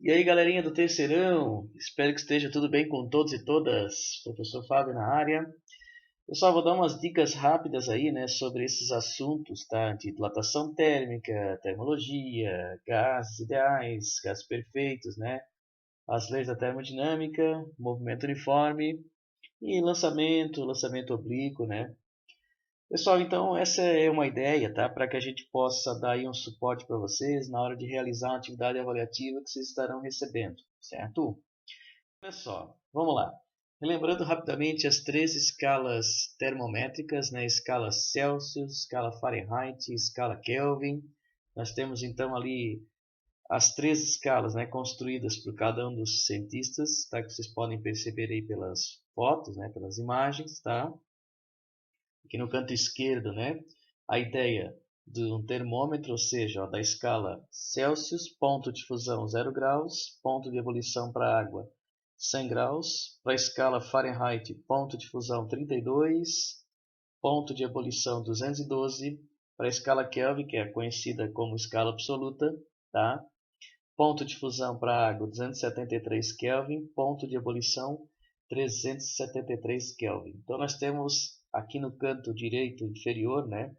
E aí, galerinha do terceirão, espero que esteja tudo bem com todos e todas. Professor Fábio na área. Pessoal, vou dar umas dicas rápidas aí, né, sobre esses assuntos, tá? De dilatação térmica, termologia, gases ideais, gases perfeitos, né? As leis da termodinâmica, movimento uniforme e lançamento oblíquo, né? Pessoal, então essa é uma ideia, tá? Para que a gente possa dar aí um suporte para vocês na hora de realizar uma atividade avaliativa que vocês estarão recebendo, certo? Olha só, vamos lá. Relembrando rapidamente as três escalas termométricas, né? Escala Celsius, escala Fahrenheit, escala Kelvin. Nós temos então ali as três escalas, né? Construídas por cada um dos cientistas, tá? Que vocês podem perceber aí pelas fotos, né? Pelas imagens, tá? Aqui no canto esquerdo, né? A ideia de um termômetro, ou seja, ó, da escala Celsius, ponto de fusão 0 graus, ponto de ebulição para água 100 graus, para a escala Fahrenheit, ponto de fusão 32, ponto de ebulição 212, para a escala Kelvin, que é conhecida como escala absoluta, tá? Ponto de fusão para água 273 Kelvin, ponto de ebulição 373 Kelvin. Então nós temos aqui no canto direito inferior, né,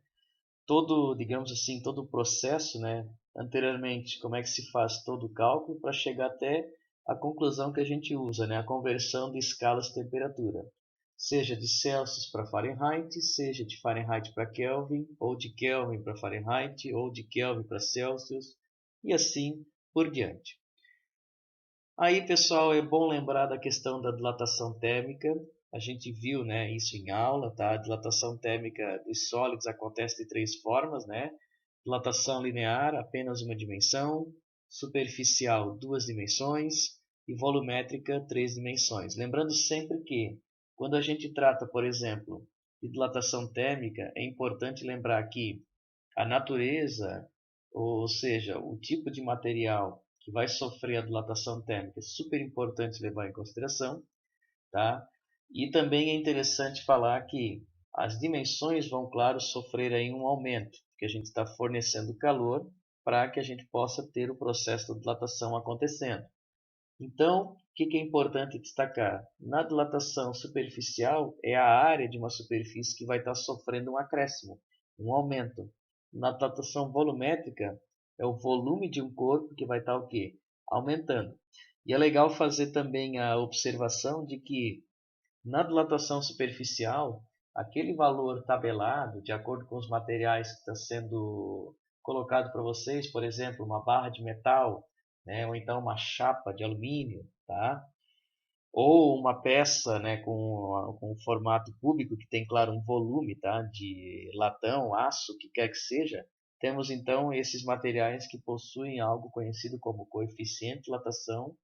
todo, digamos assim, todo o processo, né, anteriormente, como é que se faz todo o cálculo para chegar até a conclusão que a gente usa, né, a conversão de escalas de temperatura, seja de Celsius para Fahrenheit, seja de Fahrenheit para Kelvin, ou de Kelvin para Fahrenheit, ou de Kelvin para Celsius, e assim por diante. Aí, pessoal, é bom lembrar da questão da dilatação térmica. A gente viu, né, isso em aula, tá? A dilatação térmica dos sólidos acontece de três formas, né? Dilatação linear, apenas uma dimensão, superficial, duas dimensões e volumétrica, três dimensões. Lembrando sempre que, quando a gente trata, por exemplo, de dilatação térmica, é importante lembrar que a natureza, ou seja, o tipo de material que vai sofrer a dilatação térmica é super importante levar em consideração, tá? E também é interessante falar que as dimensões vão, claro, sofrer aí um aumento, porque a gente está fornecendo calor para que a gente possa ter o processo de dilatação acontecendo. Então, o que é importante destacar? Na dilatação superficial é a área de uma superfície que vai estar sofrendo um acréscimo, um aumento. Na dilatação volumétrica é o volume de um corpo que vai estar o quê? Aumentando. E é legal fazer também a observação de que na dilatação superficial, aquele valor tabelado, de acordo com os materiais que está sendo colocado para vocês, por exemplo, uma barra de metal, né, ou então uma chapa de alumínio, tá? Ou uma peça, né, com um formato cúbico que tem, claro, um volume, tá, de latão, aço, o que quer que seja. Temos então esses materiais que possuem algo conhecido como coeficiente de dilatação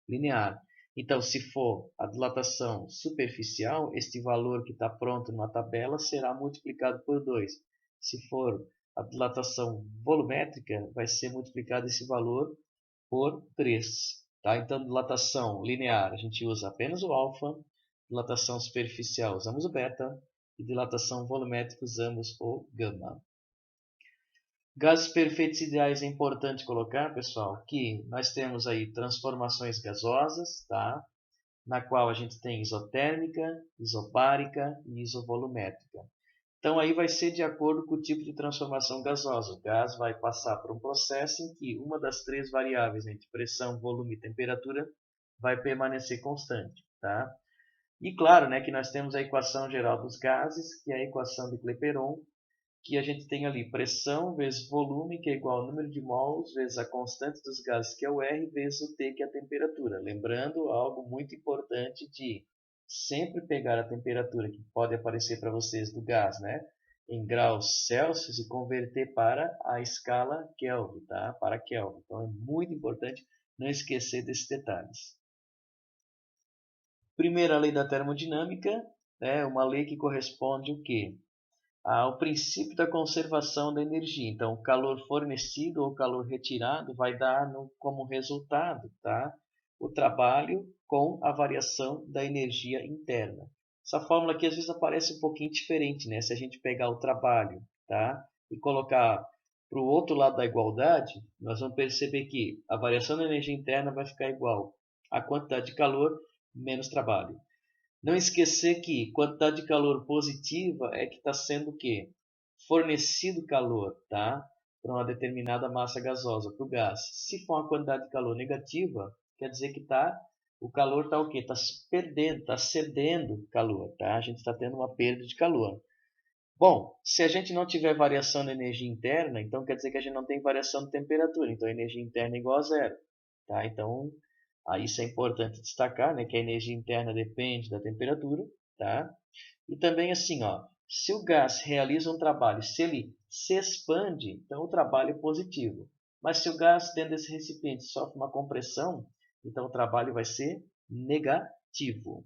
linear. Então, se for a dilatação superficial, este valor que está pronto numa tabela será multiplicado por 2. Se for a dilatação volumétrica, vai ser multiplicado esse valor por 3. Tá? Então, dilatação linear, a gente usa apenas o alfa, dilatação superficial usamos o beta, e dilatação volumétrica usamos o gama. Gases perfeitos ideais é importante colocar, pessoal, que nós temos aí transformações gasosas, tá? Na qual a gente tem isotérmica, isobárica e isovolumétrica. Então aí vai ser de acordo com o tipo de transformação gasosa. O gás vai passar por um processo em que uma das três variáveis entre pressão, volume e temperatura vai permanecer constante, tá? E claro, né, que nós temos a equação geral dos gases, que é a equação de Clapeyron, que a gente tem ali pressão vezes volume, que é igual ao número de mols, vezes a constante dos gases, que é o R, vezes o T, que é a temperatura. Lembrando algo muito importante de sempre pegar a temperatura que pode aparecer para vocês do gás, né? Em graus Celsius e converter para a escala Kelvin, tá? Para Kelvin. Então é muito importante não esquecer desses detalhes. Primeira lei da termodinâmica é uma lei que corresponde o quê? Ao princípio da conservação da energia. Então, o calor fornecido ou calor retirado vai dar como resultado, tá? O trabalho com a variação da energia interna. Essa fórmula aqui às vezes aparece um pouquinho diferente, né? Se a gente pegar o trabalho, tá? E colocar para o outro lado da igualdade, nós vamos perceber que a variação da energia interna vai ficar igual à quantidade de calor menos trabalho. Não esquecer que quantidade de calor positiva é que está sendo o quê? Fornecido calor, tá? Para uma determinada massa gasosa, para o gás. Se for uma quantidade de calor negativa, quer dizer que o calor está o quê? Está se perdendo, está cedendo calor, tá? A gente está tendo uma perda de calor. Bom, se a gente não tiver variação na energia interna, então quer dizer que a gente não tem variação de temperatura. Então a energia interna é igual a zero, tá? Então, aí isso é importante destacar, né, que a energia interna depende da temperatura, tá? E também assim, ó, se o gás realiza um trabalho, se ele se expande, então o trabalho é positivo. Mas se o gás dentro desse recipiente sofre uma compressão, então o trabalho vai ser negativo.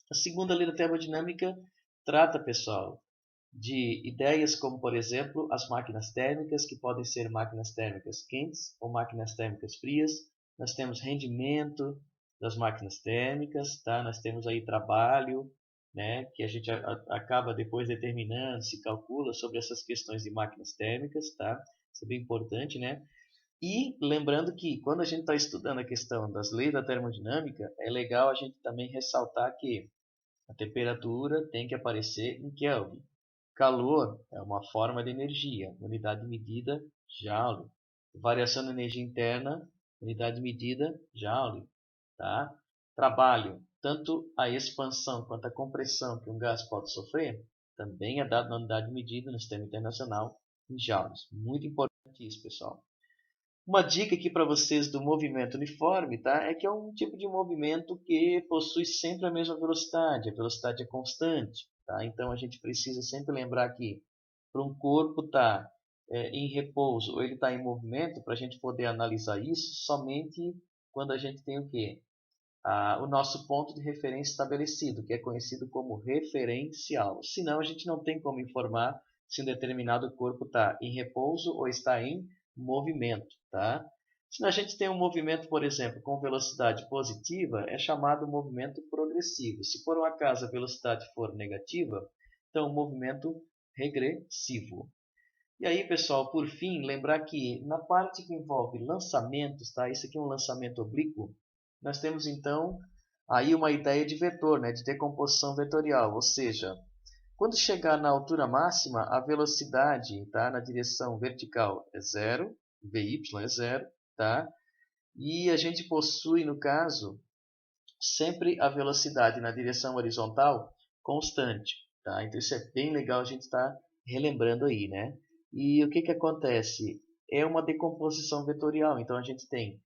A segunda lei da termodinâmica trata, pessoal, de ideias como, por exemplo, as máquinas térmicas, que podem ser máquinas térmicas quentes ou máquinas térmicas frias. Nós temos rendimento das máquinas térmicas, tá? Nós temos aí trabalho, né, que a gente acaba depois determinando, se calcula sobre essas questões de máquinas térmicas, tá? Isso é bem importante, né? E lembrando que quando a gente está estudando a questão das leis da termodinâmica, é legal a gente também ressaltar que a temperatura tem que aparecer em Kelvin. Calor é uma forma de energia, unidade de medida Joule. Variação da energia interna, unidade de medida Joule. Tá? Trabalho, tanto a expansão quanto a compressão que um gás pode sofrer, também é dado na unidade de medida no sistema internacional em joules. Muito importante isso, pessoal. Uma dica aqui para vocês do movimento uniforme, tá? É que é um tipo de movimento que possui sempre a mesma velocidade. A velocidade é constante, tá? Então a gente precisa sempre lembrar que para um corpo estar em repouso ou ele está em movimento, para a gente poder analisar isso somente quando a gente tem o quê? O nosso ponto de referência estabelecido, que é conhecido como referencial. Senão a gente não tem como informar se um determinado corpo está em repouso ou está em movimento, tá? Se a gente tem um movimento, por exemplo, com velocidade positiva, é chamado movimento progressivo. Se por um acaso a velocidade for negativa, então movimento regressivo. E aí, pessoal, por fim, lembrar que na parte que envolve lançamentos, tá? Isso aqui é um lançamento oblíquo. Nós temos então aí uma ideia de vetor, né? De decomposição vetorial, ou seja, quando chegar na altura máxima, a velocidade, tá? Na direção vertical é zero, vy é zero, tá? E a gente possui, no caso, sempre a velocidade na direção horizontal constante, tá? Então isso é bem legal a gente estar relembrando aí, né? E o que que acontece? É uma decomposição vetorial, então a gente tem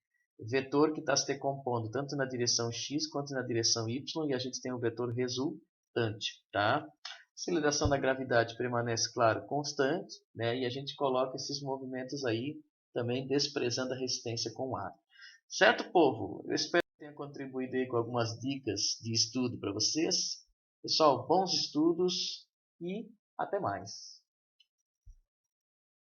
vetor que está se decompondo tanto na direção x quanto na direção y e a gente tem o vetor resultante, tá? Aceleração da gravidade permanece, claro, constante, né? E a gente coloca esses movimentos aí também desprezando a resistência com o ar. Certo, povo? Eu espero que tenha contribuído aí com algumas dicas de estudo para vocês. Pessoal, bons estudos e até mais.